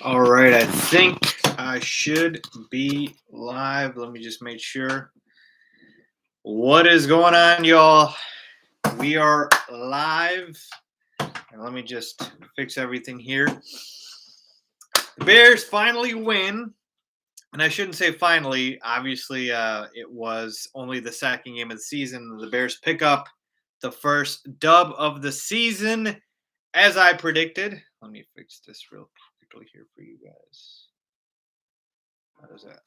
All right, I think I should be live. Let me just make sure. What is going on, y'all? We are live. And let me just fix everything here. The Bears finally win. And I shouldn't say finally. Obviously, it was only the second game of the season. The Bears pick up the first dub of the season, as I predicted. Let me fix this real quickly here for you guys. How does that?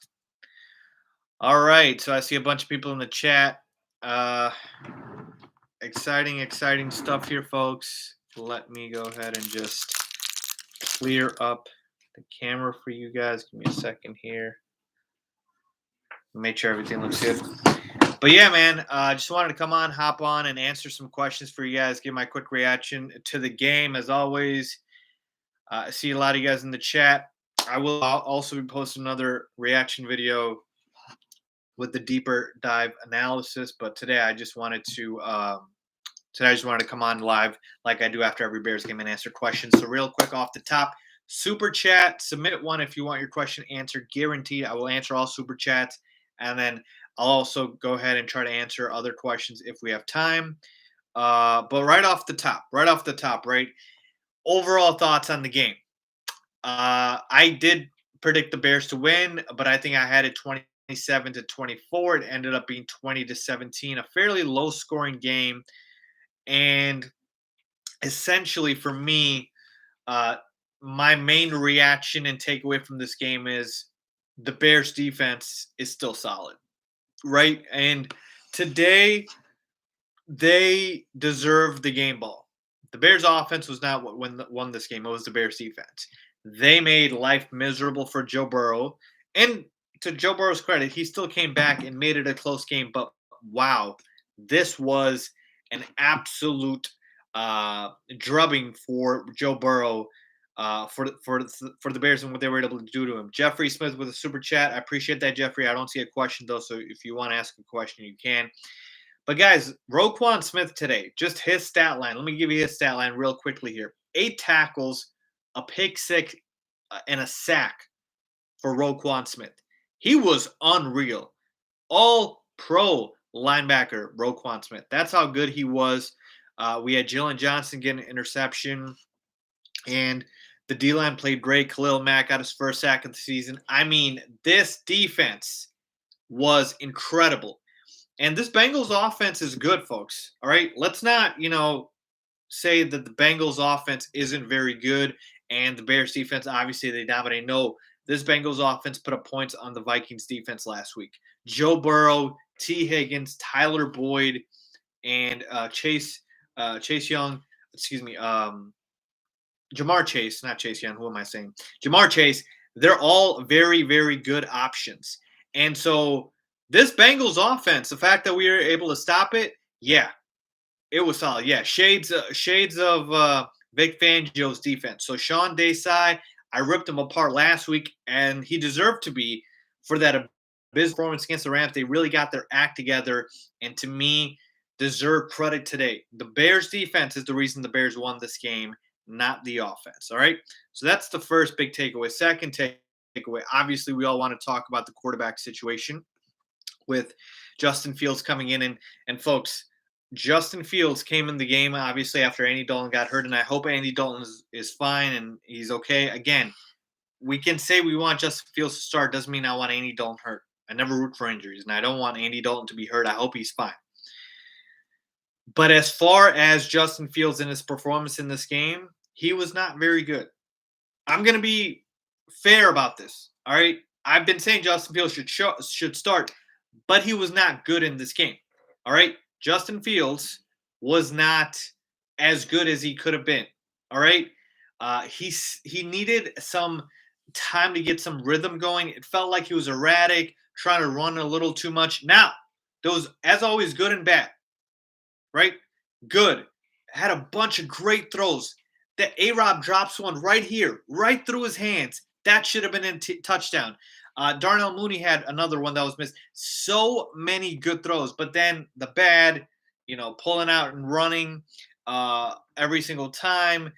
All right, so I see a bunch of people in the chat. Uh, exciting stuff here, folks. Let me go ahead and just clear up the camera for you guys. Give me a second here. Make sure everything looks good. But yeah, man, I just wanted to come on, hop on, and answer some questions for you guys. Give my quick reaction to the game, as always. I see a lot of you guys in the chat. I will also be posting another reaction video with the deeper dive analysis. But today I just wanted to come on live like I do after every Bears game and answer questions. So real quick off the top, super chat, submit one if you want your question answered. Guaranteed, I will answer all super chats, and then I'll also go ahead and try to answer other questions if we have time. But right off the top, right? Overall thoughts on the game. I did predict the Bears to win, but I think I had it 27-24. It ended up being 20-17, a fairly low scoring game. And essentially for me, my main reaction and takeaway from this game is the Bears defense is still solid, right? And today they deserve the game ball. The Bears offense was not what won this game. It was the Bears defense. They made life miserable for Joe Burrow. And to Joe Burrow's credit, he still came back and made it a close game. But wow, this was an absolute drubbing for Joe Burrow for the Bears and what they were able to do to him. Jeffrey Smith with a super chat. I appreciate that, Jeffrey. I don't see a question, though, so if you want to ask a question, you can. But, guys, Roquan Smith today, just his stat line. Let me give you his stat line real quickly here. 8 tackles, a pick six, and a sack for Roquan Smith. He was unreal. All pro linebacker, Roquan Smith. That's how good he was. We had Jalen Johnson get an interception, and the D-line played great. Khalil Mack got his first sack of the season. I mean, this defense was incredible. And this Bengals offense is good, folks. All right? Let's not, say that the Bengals offense isn't very good and the Bears defense, obviously, they dominate. No, this Bengals offense put up points on the Vikings defense last week. Joe Burrow, T. Higgins, Tyler Boyd, and Chase Young, Jamar Chase, not Chase Young. Who am I saying? Jamar Chase. They're all very, very good options. And so this Bengals offense, the fact that we were able to stop it, yeah, it was solid. Yeah, shades of Vic Fangio's defense. So Sean Desai, I ripped him apart last week, and he deserved to be for that abysmal performance against the Rams. They really got their act together, and to me, deserve credit today. The Bears defense is the reason the Bears won this game, not the offense. All right, so that's the first big takeaway. Second takeaway, obviously, we all want to talk about the quarterback situation with Justin Fields coming in, and folks, Justin Fields came in the game, obviously, after Andy Dalton got hurt, and I hope Andy Dalton is fine and he's okay. Again, we can say we want Justin Fields to start. Doesn't mean I want Andy Dalton hurt. I never root for injuries, and I don't want Andy Dalton to be hurt. I hope he's fine. But as far as Justin Fields and his performance in this game, he was not very good. I'm going to be fair about this, all right? I've been saying Justin Fields should start, but he was not good in this game, all right? Justin Fields was not as good as he could have been. All right, he needed some time to get some rhythm going. It felt like he was erratic, trying to run a little too much. Now, those, as always, good and bad. Right, good. Had a bunch of great throws. The A-Rob drops one right here, right through his hands. That should have been a touchdown. Darnell Mooney had another one that was missed. So many good throws, but then the bad, pulling out and running every single time,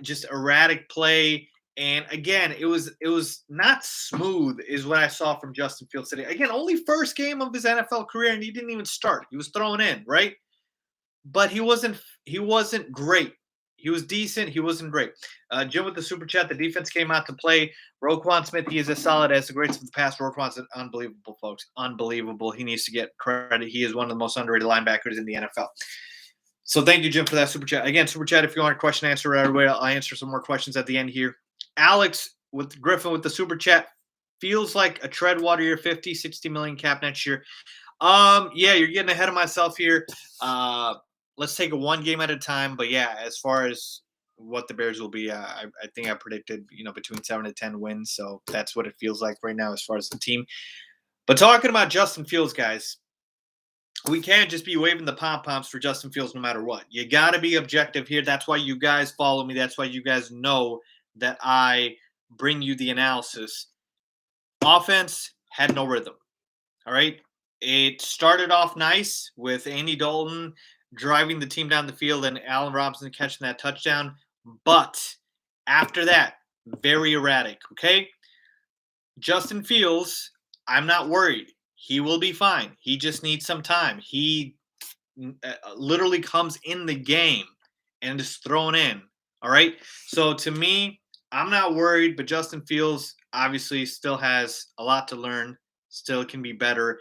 just erratic play. And again, it was not smooth, is what I saw from Justin Fields today. Again, only first game of his NFL career, and he didn't even start. He was thrown in, right? But he wasn't great. He was decent. He wasn't great. Jim with the super chat. The defense came out to play. Roquan Smith. He is as solid as the greatest of the past. Roquan's unbelievable, folks. Unbelievable. He needs to get credit. He is one of the most underrated linebackers in the NFL. So thank you, Jim, for that super chat. Again, super chat. If you want a question answer right away, I'll answer some more questions at the end here. Alex with Griffin with the super chat. Feels like a tread water year, 50, 60 million cap next year. Yeah, you're getting ahead of myself here. Let's take it one game at a time. But yeah, as far as what the Bears will be, I think I predicted, between 7 to 10 wins. So that's what it feels like right now as far as the team. But talking about Justin Fields, guys, we can't just be waving the pom poms for Justin Fields no matter what. You got to be objective here. That's why you guys follow me. That's why you guys know that I bring you the analysis. Offense had no rhythm. All right. It started off nice with Andy Dalton driving the team down the field and Allen Robinson catching that touchdown. But after that, very erratic. Okay. Justin Fields, I'm not worried. He will be fine. He just needs some time. He literally comes in the game and is thrown in. All right. So to me, I'm not worried, but Justin Fields obviously still has a lot to learn, still can be better.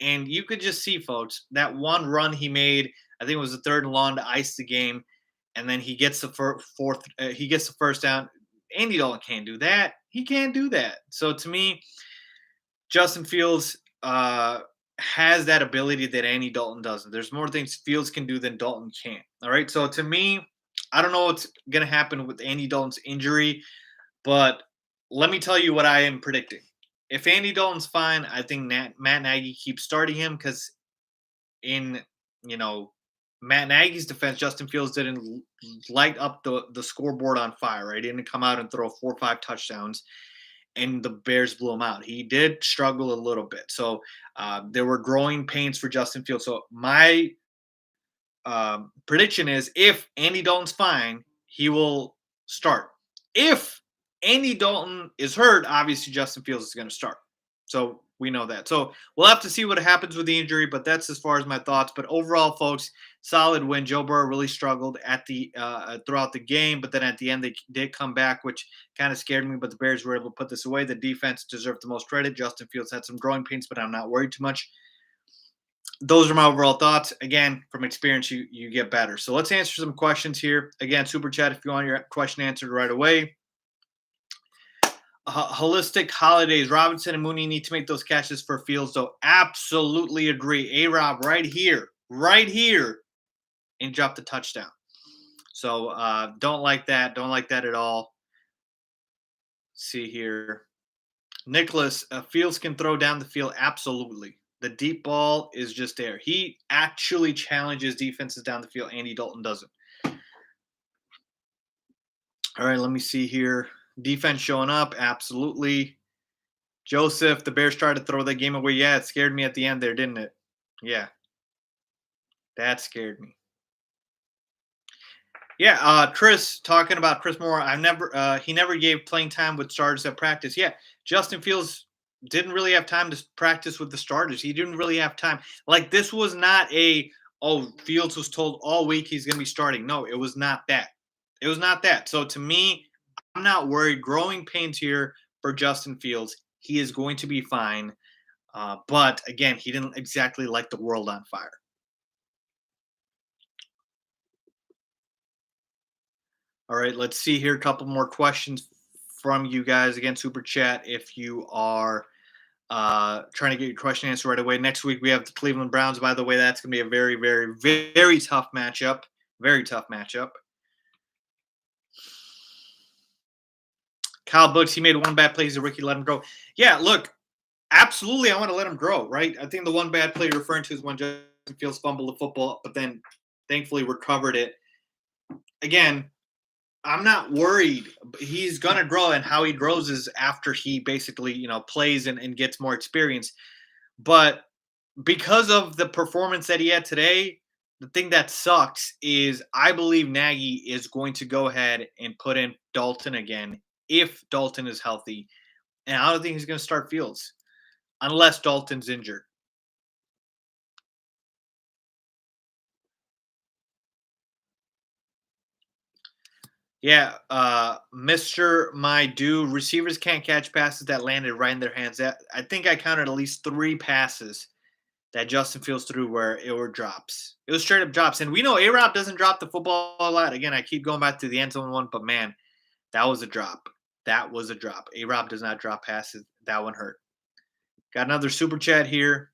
And you could just see, folks, that one run he made, I think it was the third and long to ice the game, and then he gets the he gets the first down. Andy Dalton can't do that. He can't do that. So to me, Justin Fields has that ability that Andy Dalton doesn't. There's more things Fields can do than Dalton can't. All right. So to me, I don't know what's going to happen with Andy Dalton's injury, but let me tell you what I am predicting. If Andy Dalton's fine, I think Matt Nagy keeps starting him because in, Matt Nagy's defense, Justin Fields didn't light up the scoreboard on fire, right? He didn't come out and throw 4 or 5 touchdowns and the Bears blew him out. He did struggle a little bit. So there were growing pains for Justin Fields. So my prediction is if Andy Dalton's fine, he will start. If Andy Dalton is hurt, obviously Justin Fields is going to start. So we know that. So we'll have to see what happens with the injury, but that's as far as my thoughts. But overall, folks, solid win. Joe Burrow really struggled at the throughout the game, but then at the end they did come back, which kind of scared me. But the Bears were able to put this away. The defense deserved the most credit. Justin Fields had some growing pains, but I'm not worried too much. Those are my overall thoughts. Again, from experience, you get better. So let's answer some questions here. Again, super chat if you want your question answered right away. Holistic holidays. Robinson and Mooney need to make those catches for Fields, so absolutely agree. A-Rob right here, and drop the touchdown. So don't like that. Don't like that at all. Let's see here. Nicholas, Fields can throw down the field. Absolutely. The deep ball is just there. He actually challenges defenses down the field. Andy Dalton doesn't. All right, let me see here. Defense showing up. Absolutely. Joseph, the Bears tried to throw that game away. Yeah, it scared me at the end there, didn't it? Yeah. That scared me. Yeah, Chris, talking about Chris Moore, he never gave playing time with starters at practice. Yeah, Justin Fields didn't really have time to practice with the starters. He didn't really have time. Like, this was not Fields was told all week he's going to be starting. No, it was not that. It was not that. So to me, I'm not worried. Growing pains here for Justin Fields. He is going to be fine. But again, he didn't exactly light the world on fire. All right, let's see here. A couple more questions from you guys. Again, super chat if you are trying to get your question answered right away. Next week we have the Cleveland Browns. By the way, that's going to be a very, very, very tough matchup. Very tough matchup. Kyle Brooks, he made one bad play. He's a rookie. Let him go. Yeah, look, absolutely, I want to let him grow, right? I think the one bad play you're referring to is when Justin Fields fumbled the football, but then thankfully recovered it. Again, I'm not worried. He's going to grow, and how he grows is after he basically, plays and gets more experience. But because of the performance that he had today, the thing that sucks is I believe Nagy is going to go ahead and put in Dalton again if Dalton is healthy. And I don't think he's going to start Fields unless Dalton's injured. Yeah, Mr. My Dude, receivers can't catch passes that landed right in their hands. That I think I counted at least 3 passes that Justin Fields threw where it were drops. It was straight up drops. And we know A-Rob doesn't drop the football a lot. Again, I keep going back to the end zone one, but man, that was a drop. That was a drop. A-Rob does not drop passes. That one hurt. Got another super chat here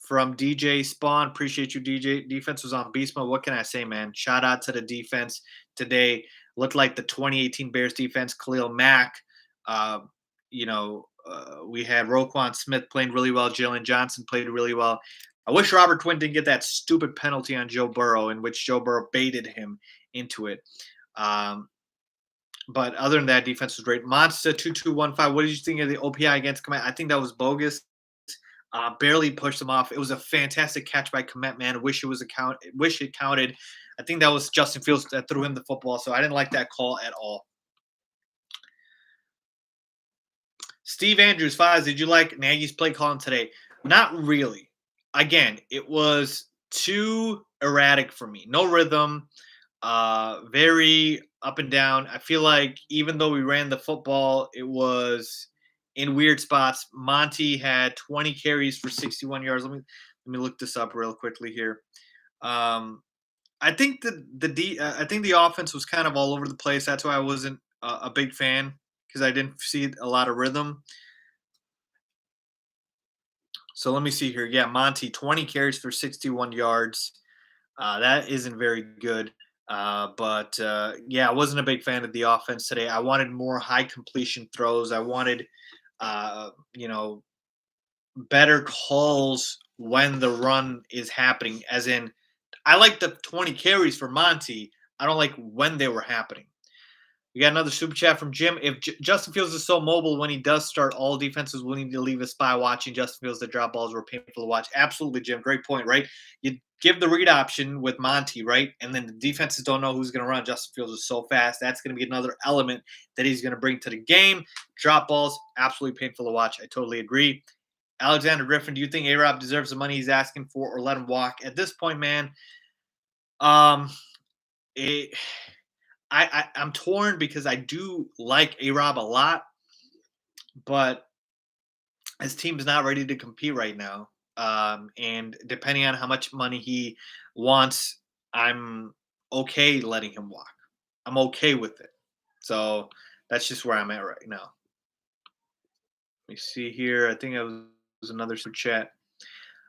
from DJ Spawn. Appreciate you, DJ. Defense was on beast mode. What can I say, man? Shout out to the defense today. Looked like the 2018 Bears defense. Khalil Mack. Uh, we had Roquan Smith playing really well. Jalen Johnson played really well. I wish Robert Quinn didn't get that stupid penalty on Joe Burrow, in which Joe Burrow baited him into it. But other than that, defense was great. Monster 2215. What did you think of the OPI against Command? I think that was bogus. Barely pushed him off. It was a fantastic catch by Komet, man. Wish it counted. I think that was Justin Fields that threw him the football, so I didn't like that call at all. Steve Andrews, Faiz, did you like Nagy's play calling today? Not really. Again, it was too erratic for me. No rhythm. Very up and down. I feel like even though we ran the football, it was in weird spots. Monty had 20 carries for 61 yards. Let me look this up real quickly here. I think I think the offense was kind of all over the place. That's why I wasn't a big fan because I didn't see a lot of rhythm. So let me see here. Yeah, Monty, 20 carries for 61 yards. That isn't very good. But yeah, I wasn't a big fan of the offense today. I wanted more high completion throws. I wanted, you know, better calls when the run is happening. As in, I like the 20 carries for Monty. I don't like when they were happening. We got another super chat from Jim. If Justin Fields is so mobile when he does start, all defenses will need to leave a spy watching Justin Fields. The drop balls were painful to watch. Absolutely, Jim. Great point, right? You give the read option with Monty, right? And then the defenses don't know who's going to run. Justin Fields is so fast. That's going to be another element that he's going to bring to the game. Drop balls, absolutely painful to watch. I totally agree. Alexander Griffin, do you think A-Rob deserves the money he's asking for or let him walk? At this point, man, it – I'm torn because I do like A-Rob a lot, but his team's not ready to compete right now. And depending on how much money he wants, I'm okay letting him walk. I'm okay with it. So that's just where I'm at right now. Let me see here. I think it was another super chat.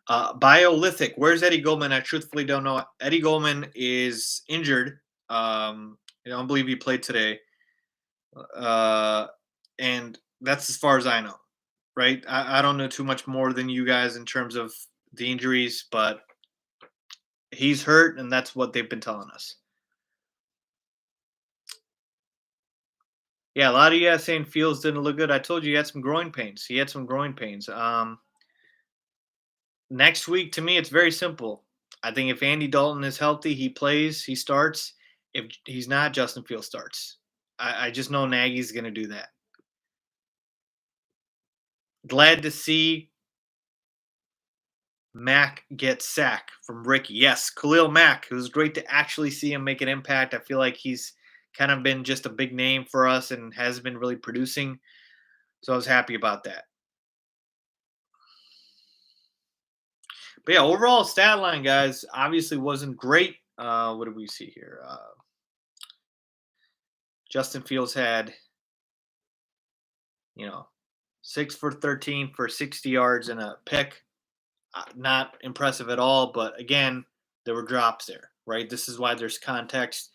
Biolithic, where's Eddie Goldman? I truthfully don't know. Eddie Goldman is injured. I don't believe he played today. And that's as far as I know, right? I don't know too much more than you guys in terms of the injuries, but he's hurt, and that's what they've been telling us. Yeah, a lot of you guys saying Fields didn't look good. I told you he had some growing pains. He had some growing pains. Next week, to me, it's very simple. I think if Andy Dalton is healthy, he plays, he starts. If he's not, Justin Fields starts. I just know Nagy's going to do that. Glad to see Mack get sacked from Ricky. Yes, Khalil Mack. It was great to actually see him make an impact. I feel like he's kind of been just a big name for us and has been really producing. So I was happy about that. But yeah, overall stat line, guys, obviously wasn't great. What do we see here? Justin Fields had, 6 for 13 for 60 yards and a pick. Not impressive at all, but again, there were drops there, right? This is why there's context.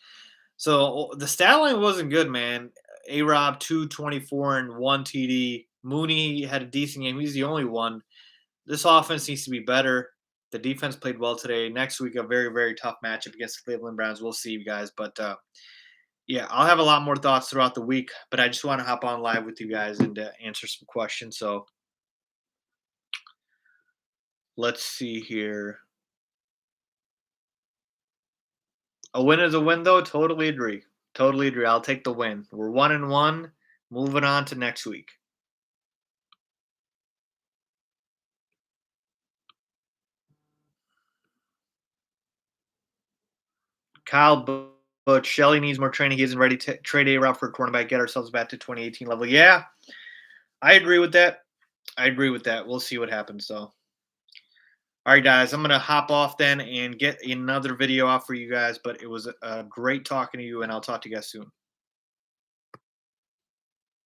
So the stat line wasn't good, man. A-Rob, 224 and 1 TD. Mooney had a decent game. He's the only one. This offense needs to be better. The defense played well today. Next week, a very, very tough matchup against the Cleveland Browns. We'll see, you guys. But, yeah, I'll have a lot more thoughts throughout the week. But I just want to hop on live with you guys and answer some questions. So let's see here. A win is a win, though. Totally agree. Totally agree. I'll take the win. We're 1-1. Moving on to next week. Kyle Butch, Shelley needs more training. He isn't ready to trade A route for a cornerback. Get ourselves back to 2018 level. Yeah, I agree with that. I agree with that. We'll see what happens, though. All right, guys, I'm going to hop off then and get another video off for you guys, but it was great talking to you, and I'll talk to you guys soon.